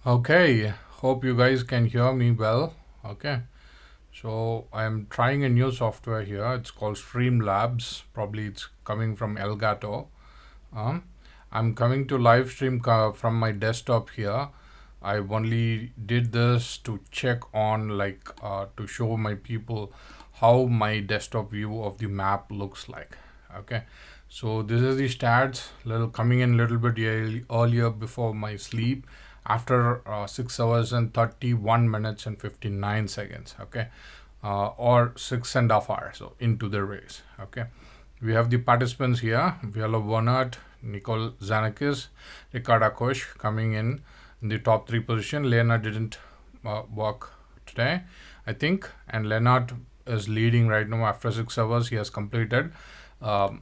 Okay, hope you guys can hear me well. Okay, so I'm trying a new software here. It's called Streamlabs. Probably it's coming from Elgato. Um, I'm coming to live stream from my desktop here. I only did this to check on to show my people how my desktop view of the map looks like. Okay, so this is the stats. Little coming in a little bit earlier before my sleep after 6 hours and 31 minutes and 59 seconds. Okay, or 6.5 hours so into the race. Okay, we have the participants here: Viola Bernard, Nicole Zanakis, Ricarda Koch coming in the top three position. Lena didn't work today, I think, and Leonard is leading right now after 6 hours. He has completed um,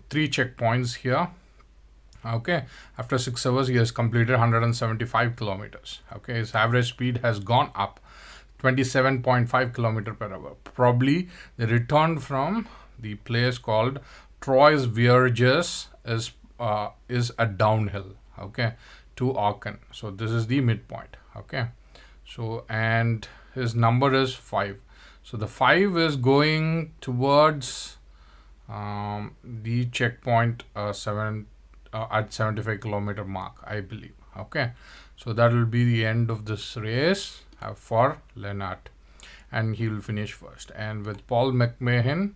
three checkpoints here. Okay, after 6 hours, he has completed 175 kilometers. Okay, his average speed has gone up 27.5 kilometer per hour. Probably the return from the place called Troyes Vierges is a downhill. Okay, to Aachen. So this is the midpoint. Okay, so and his number is 5. So the 5 is going towards the checkpoint 7 at 75 kilometer mark, I believe. Okay, so that will be the end of this race for Lennart, and he will finish first. And with Paul McMahon,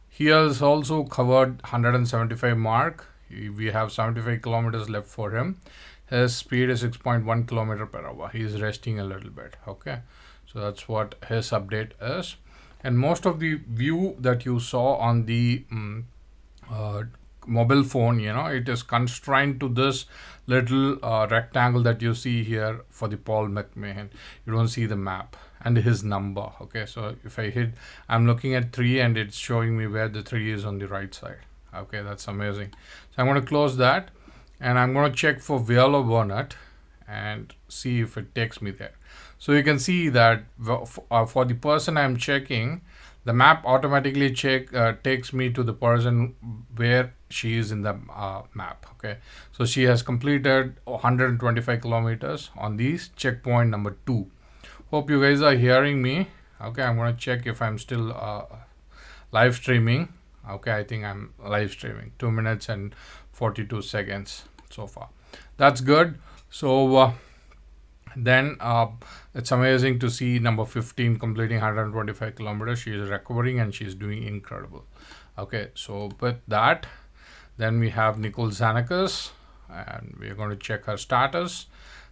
he has also covered 175 mark. We have 75 kilometers left for him. His speed is 6.1 kilometer per hour. He is resting a little bit. Okay, so that's what his update is. And most of the view that you saw on the mobile phone, it is constrained to this little rectangle that you see here for the Paul McMahon. You don't see the map and his number. Okay, so if I hit, I'm looking at 3 and it's showing me where the 3 is on the right side. Okay, that's amazing. So I'm going to close that and I'm going to check for Viola Burnett and see if it takes me there. So you can see that for the person I'm checking, the map automatically takes me to the person where she is in the map. Okay, so she has completed 125 kilometers on this checkpoint number 2. Hope you guys are hearing me. Okay, I'm going to check if I'm still live streaming. Okay, I think I'm live streaming. 2 minutes and 42 seconds so far. That's good. So then it's amazing to see number 15 completing 125 kilometers. She is recovering and she is doing incredible. Okay, so with that, then we have Nicole Zanakis, and we're going to check her status.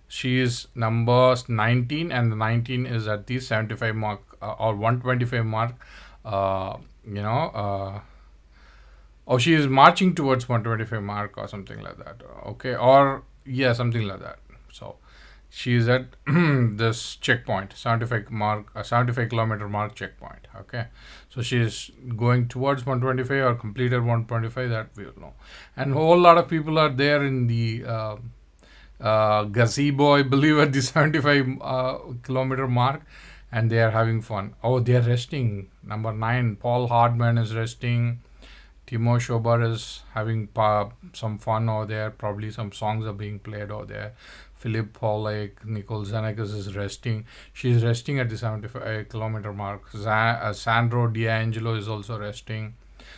She is number 19, and the 19 is at the 75 mark or 125 mark. She is marching towards 125 mark or something like that. Okay, or yeah, something like that. So she is at this checkpoint 75 kilometer mark checkpoint. Okay, so she is going towards 125 or completed 125, that we will know. And a whole lot of people are there in the gazebo, I believe, at the 75 kilometer mark, and they are having fun. Oh, they are resting. Number 9, Paul Hardman is resting. Timo Schober is having some fun over there. Probably some songs are being played over there. Philip Polak, Nicole Zanakis is resting. She's resting at the 75 kilometer mark. Sandro D'Angelo is also resting.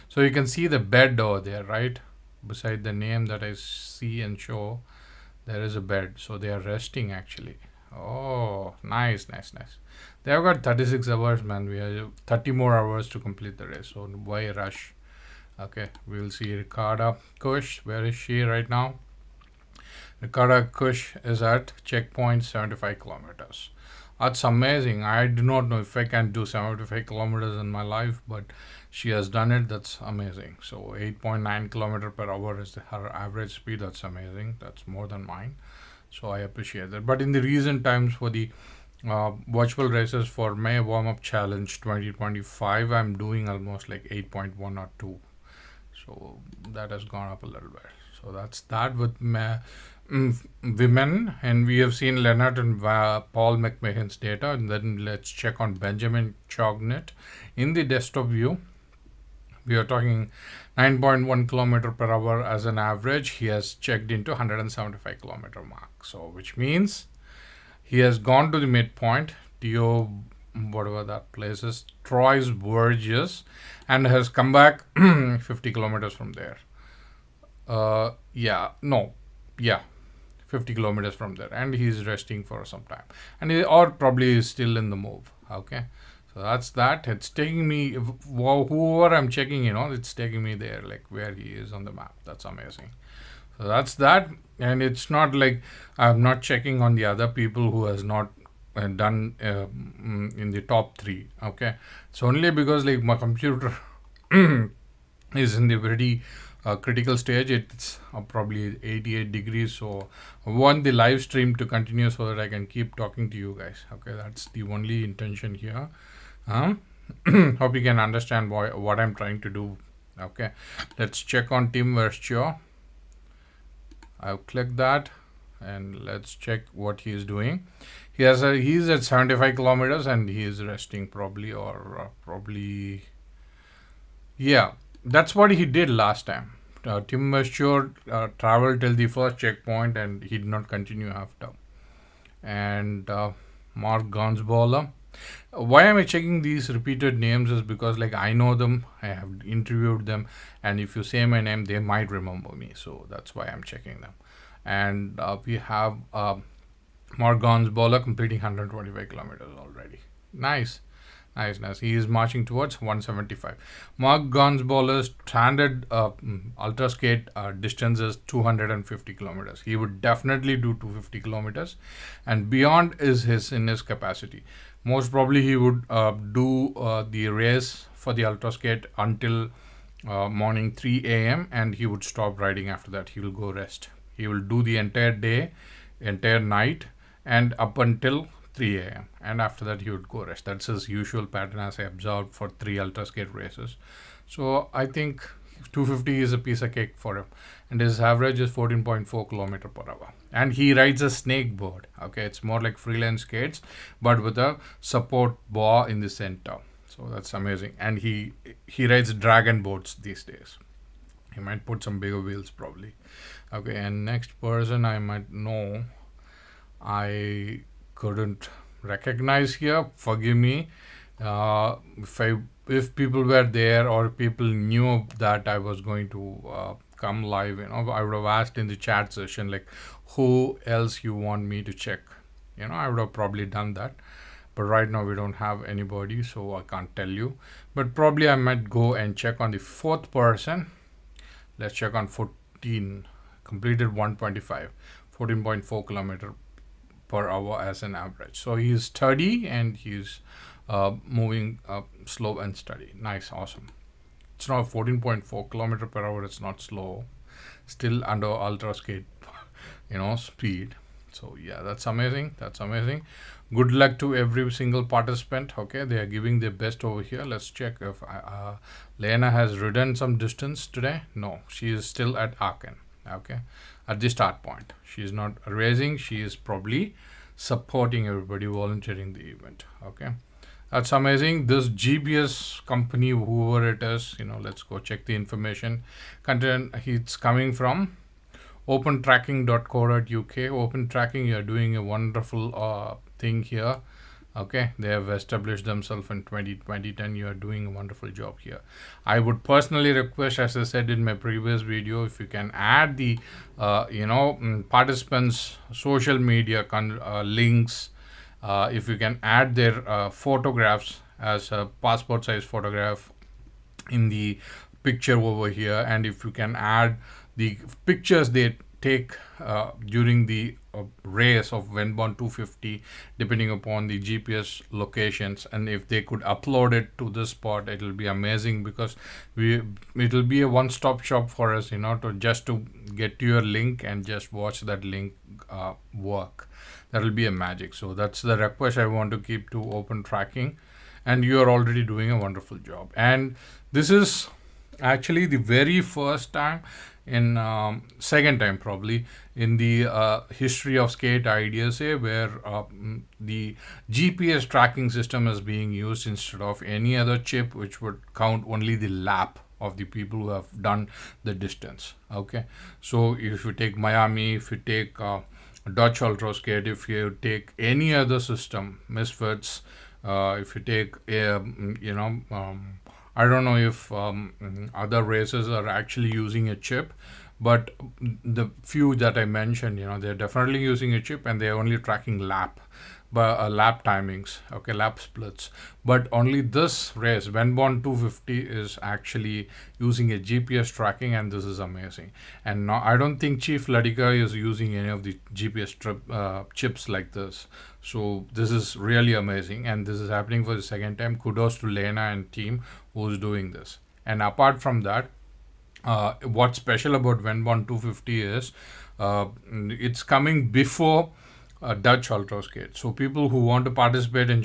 So you can see the bed over there, right? Beside the name that I see and show, there is a bed. So they are resting actually. Oh, nice. They have got 36 hours, man. We have 30 more hours to complete the race. So why rush? Okay, we'll see Ricarda Kush. Where is she right now? Ricarda Kush is at checkpoint 75 kilometers. That's amazing. I do not know if I can do 75 kilometers in my life, but she has done it. That's amazing. So 8.9 kilometer per hour is her average speed. That's amazing. That's more than mine. So I appreciate that. But in the recent times for the virtual races for May warm-up challenge 2025, I'm doing almost like 8.1 or 2. So that has gone up a little bit. So that's that with women, and we have seen Leonard and Paul McMahon's data. And then let's check on Benjamin Chognet in the desktop view. We are talking 9.1 kilometer per hour as an average. He has checked into 175 kilometer mark. So which means He has gone to the midpoint, Tio, whatever that place is, Troyes Verges, and has come back 50 kilometers from there. Yeah, no, yeah, 50 kilometers from there, and he's resting for some time, and or probably is still in the move. Okay, so that's that. It's taking me, whoever I'm checking, it's taking me there, like where he is on the map. That's amazing. So that's that, and it's not like I'm not checking on the other people who has not done in the top three. Okay, it's only because like my computer is in the very critical stage. It's probably 88 degrees, so I want the live stream to continue so that I can keep talking to you guys. Okay, that's the only intention here. Hope you can understand what I'm trying to do. Okay, let's check on Tim Verstio. I've clicked that, and let's check what he is doing. He's at 75 kilometers and he is resting probably, or probably, yeah, that's what he did last time. Tim Verstio traveled till the first checkpoint and he did not continue after. And Mark Gansballer. Why am I checking these repeated names is because like I know them, I have interviewed them, and if you say my name, they might remember me. So that's why I'm checking them. And we have Mark Gansballer completing 125 kilometers already. Nice. Nice. He is marching towards 175. Mark Gansballer's standard ultra skate distance is 250 kilometers. He would definitely do 250 kilometers, and beyond is in his capacity. Most probably he would do the race for the ultra skate until morning 3 a.m. and he would stop riding after that. He will go rest. He will do the entire day, entire night, and up until 3 a.m. and after that he would go rest. That's his usual pattern as I observed for 3 ultra skate races. So I think 250 is a piece of cake for him, and his average is 14.4 kilometer per hour. And he rides a snake board. Okay, it's more like freelance skates, but with a support bar in the center. So that's amazing. And he rides dragon boards these days. He might put some bigger wheels probably. Okay, and next person I might know, I couldn't recognize here. Forgive me. If people were there or people knew that I was going to come live, I would have asked in the chat session like who else you want me to check. I would have probably done that. But right now we don't have anybody, so I can't tell you. But probably I might go and check on the fourth person. Let's check on 14. Completed 125, 14.4 kilometer per hour as an average. So he's sturdy and he's moving slow and steady. Nice, awesome. It's not 14.4 kilometer per hour. It's not slow. Still under ultra skate, speed. So yeah, that's amazing. That's amazing. Good luck to every single participant. Okay, they are giving their best over here. Let's check if Lena has ridden some distance today. No, she is still at Aachen. Okay, at the start point. She is not racing. She is probably supporting everybody, volunteering the event. Okay, that's amazing. This GPS company, whoever it is, let's go check the information. Content, it's coming from opentracking.co.uk. Open Tracking, you're doing a wonderful thing here. Okay, they have established themselves in 2010. You are doing a wonderful job here. I would personally request, as I said in my previous video, if you can add the participants social media links, if you can add their photographs as a passport size photograph in the picture over here, and if you can add the pictures they take during the race of Vennbahn 250, depending upon the GPS locations, and if they could upload it to this spot, it will be amazing, because it will be a one-stop shop for us, to get to your link and just watch that link work. That will be a magic. So that's the request I want to keep to Open Tracking, and you are already doing a wonderful job. And this is actually the very first time second time probably in the history of Skate Ideas, where the GPS tracking system is being used instead of any other chip, which would count only the lap of the people who have done the distance. Okay, so if you take Miami, if you take Dutch Ultra Skate, if you take any other system, Misfits, if you take, I don't know if other races are actually using a chip, but the few that I mentioned, they're definitely using a chip and they're only tracking lap timings, okay, lap splits. But only this race, Vennbahn 250, is actually using a GPS tracking, and this is amazing. And no, I don't think Chief Ladika is using any of the GPS chips like this. So this is really amazing, and this is happening for the second time. Kudos to Lena and team who's doing this. And apart from that, what's special about Vennbahn 250 is it's coming before Dutch Ultra Skate. So people who want to participate in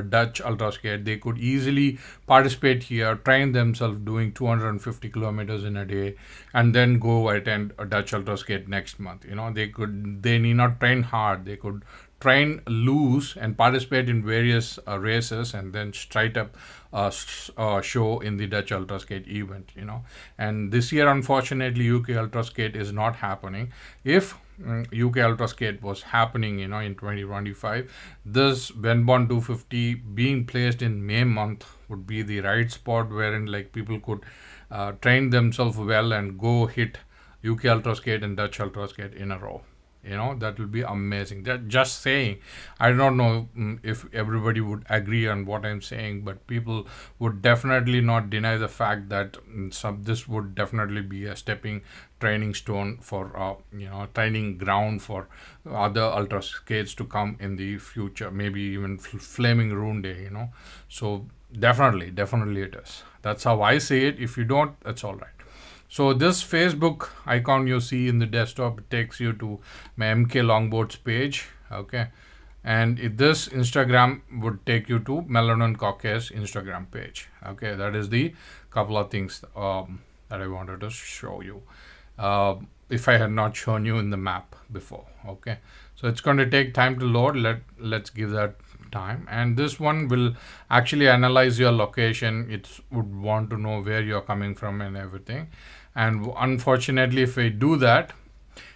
Dutch Ultra Skate, they could easily participate here, train themselves doing 250 kilometers in a day, and then go attend a Dutch Ultra Skate next month. They need not train hard. They could train loose and participate in various races, and then straight up show in the Dutch Ultra Skate event. And this year, unfortunately, UK Ultra Skate is not happening. If UK Ultra Skate was happening, in 2025, this Vennbahn 250 being placed in May month would be the right spot wherein like people could train themselves well and go hit UK Ultra Skate and Dutch Ultra Skate in a row. That will be amazing. That just saying, I don't know if everybody would agree on what I'm saying, but people would definitely not deny the fact that this would definitely be a stepping training stone for training ground for other ultra skates to come in the future, maybe even flaming rune day. So definitely it is. That's how I say it. If you don't, that's all right. So this Facebook icon you see in the desktop, it takes you to my MK Longboards page, okay, and this Instagram would take you to Melanon Caucus Instagram page, okay. That is the couple of things that I wanted to show you, if I had not shown you in the map before, okay. So it's going to take time to load. Let's give that time, and this one will actually analyze your location. It would want to know where you're coming from and everything. And unfortunately, if I do that,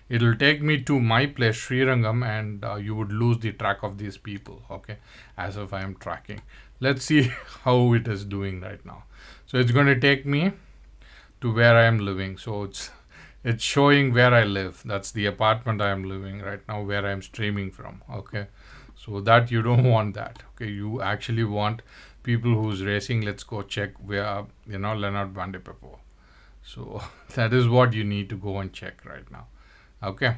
it will take me to my place, Srirangam, and you would lose the track of these people, okay, as if I am tracking. Let's see how it is doing right now. So it's going to take me to where I am living. So it's showing where I live. That's the apartment I am living right now, where I am streaming from, okay. So that you don't want that, okay. You actually want people who's racing. Let's go check where Leonard Van de Pepo. So that is what you need to go and check right now, okay.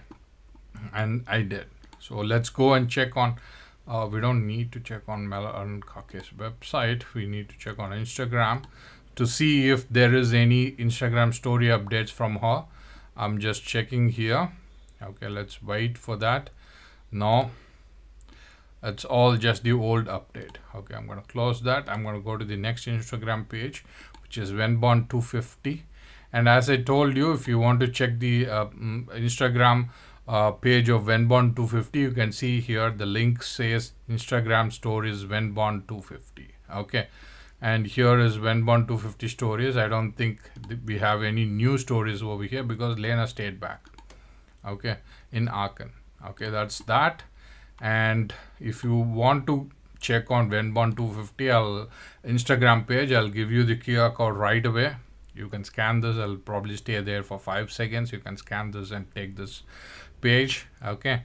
And I did. So let's go and check on we don't need to check on Melanon Caucus website. We need to check on Instagram to see if there is any Instagram story updates from her. I'm just checking here, okay. Let's wait for that. No, it's all just the old update, okay. I'm going to close that. I'm going to go to the next Instagram page, which is Vennbahn 250. And as I told you, if you want to check the Instagram page of Vennbahn 250, you can see here the link says Instagram stories Vennbahn 250, okay. And here is Vennbahn 250 stories. I don't think we have any new stories over here because Lena stayed back, okay, in Aachen, okay. That's that. And if you want to check on Vennbahn 250 Instagram page, I'll give you the QR code right away. You can scan this. I'll probably stay there for 5 seconds. You can scan this and take this page, okay.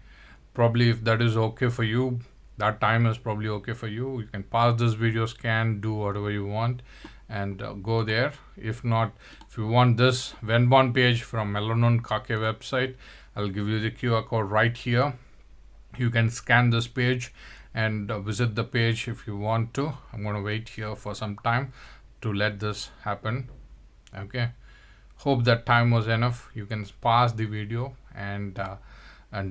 Probably if that is okay for you, that time is probably okay for you, you can pause this video, scan, do whatever you want, and go there. If not, if you want this Vennbahn page from Melanon Caucus website, I'll give you the QR code right here. You can scan this page and visit the page if you want to. I'm going to wait here for some time to let this happen, okay. Hope that time was enough. You can pause the video and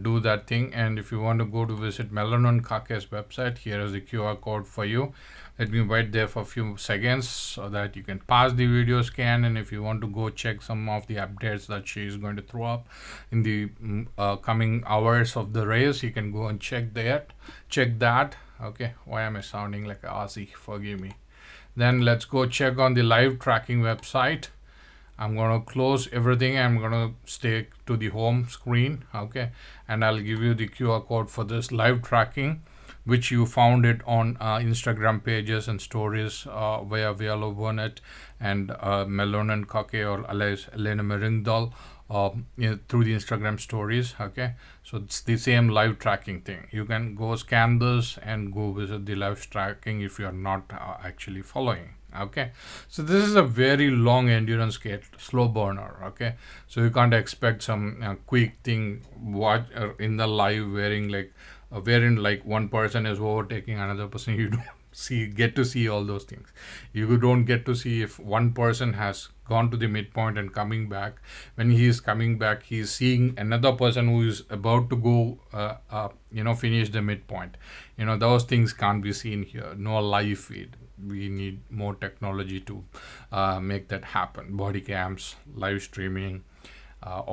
do that thing. And if you want to go to visit Melanon Caucus website, here is the QR code for you. Let me wait there for a few seconds so that you can pause the video, scan, and if you want to go check some of the updates that she is going to throw up in the coming hours of the race, you can go and check that. Okay, why am I sounding like an Aussie? Forgive me. Then let's go check on the live tracking website. I'm going to close everything. I'm going to stay to the home screen. Okay. And I'll give you the QR code for this live tracking, which you found it on Instagram pages and stories via Vialo Burnett and Melonan Kake or alias Elena Meringdal through the Instagram stories. Okay, so it's the same live tracking thing. You can go scan this and go visit the live tracking if you are not actually following. Okay, so this is a very long endurance skate, slow burner. Okay, so you can't expect some quick thing watch in the live wherein like one person is overtaking another person. You don't get to see all those things. You don't get to see if one person has gone to the midpoint and coming back. When he is coming back, he is seeing another person who is about to go finish the midpoint. Those things can't be seen here. No live feed. We need more technology to make that happen. Body cams, live streaming,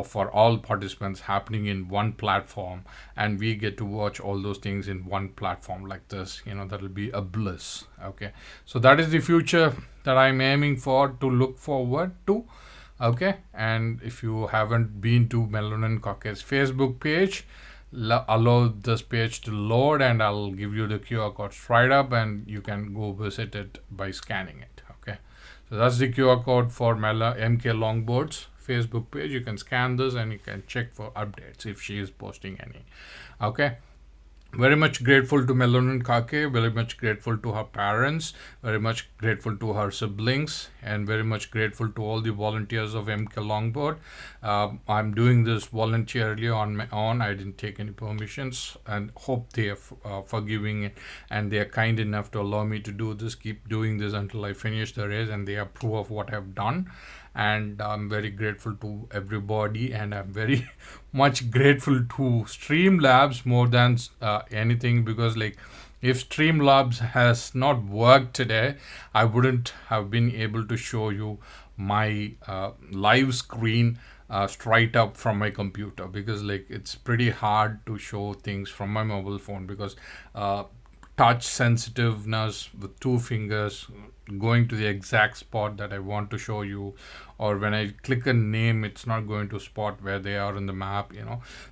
for all participants happening in one platform, and we get to watch all those things in one platform like this. That'll be a bliss. Okay, so that is the future that I'm aiming for, to look forward to. Okay, and if you haven't been to Melonan Kake's Facebook page, allow this page to load, and I'll give you the QR code right up, and you can go visit it by scanning it. Okay, so that's the QR code for MK Longboards Facebook page. You can scan this and you can check for updates if she is posting any. Okay, very much grateful to Melonan Kake, very much grateful to her parents, very much grateful to her siblings, and very much grateful to all the volunteers of MK Longboard. I'm doing this voluntarily on my own. I didn't take any permissions, and hope they are forgiving it, and they are kind enough to allow me to do this, keep doing this until I finish the race, and they approve of what I've done. And I'm very grateful to everybody, and I'm very much grateful to Streamlabs more than anything, because if Streamlabs has not worked today, I wouldn't have been able to show you my live screen straight up from my computer, because it's pretty hard to show things from my mobile phone, because touch sensitiveness with two fingers going to the exact spot that I want to show you, or when I click a name, it's not going to spot where they are in the map.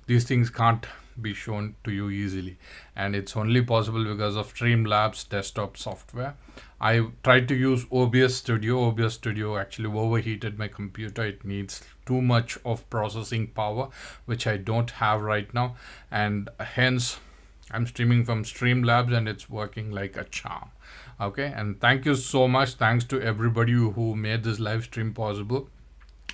These things can't be shown to you easily, and it's only possible because of Streamlabs desktop software. I tried to use OBS Studio. OBS Studio actually overheated my computer. It needs too much of processing power, which I don't have right now, and hence I'm streaming from Streamlabs, and it's working like a charm. Okay, and thank you so much. Thanks to everybody who made this live stream possible.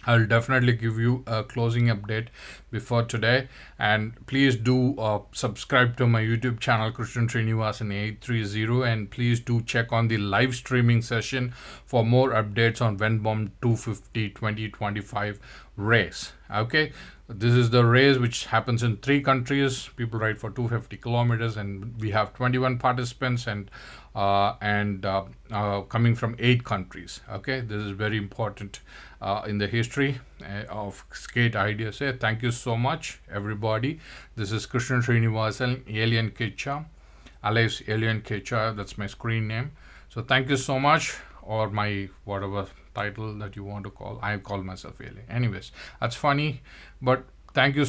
I'll definitely give you a closing update before today, and please do subscribe to my YouTube channel Krishnan Srinivasan 830, and please do check on the live streaming session for more updates on Vennbahn 250 2025 race. Okay, this is the race which happens in 3 countries. People ride for 250 kilometers, and we have 21 participants, and coming from 8 countries. Okay, this is very important in the history of skate ideas. Thank you so much, everybody. This is Krishnan Srinivasan, Alien Kecha, alias Alien Kecha. That's my screen name. So thank you so much, or my whatever title that you want to call. I call myself Alien. Anyways, that's funny, but thank you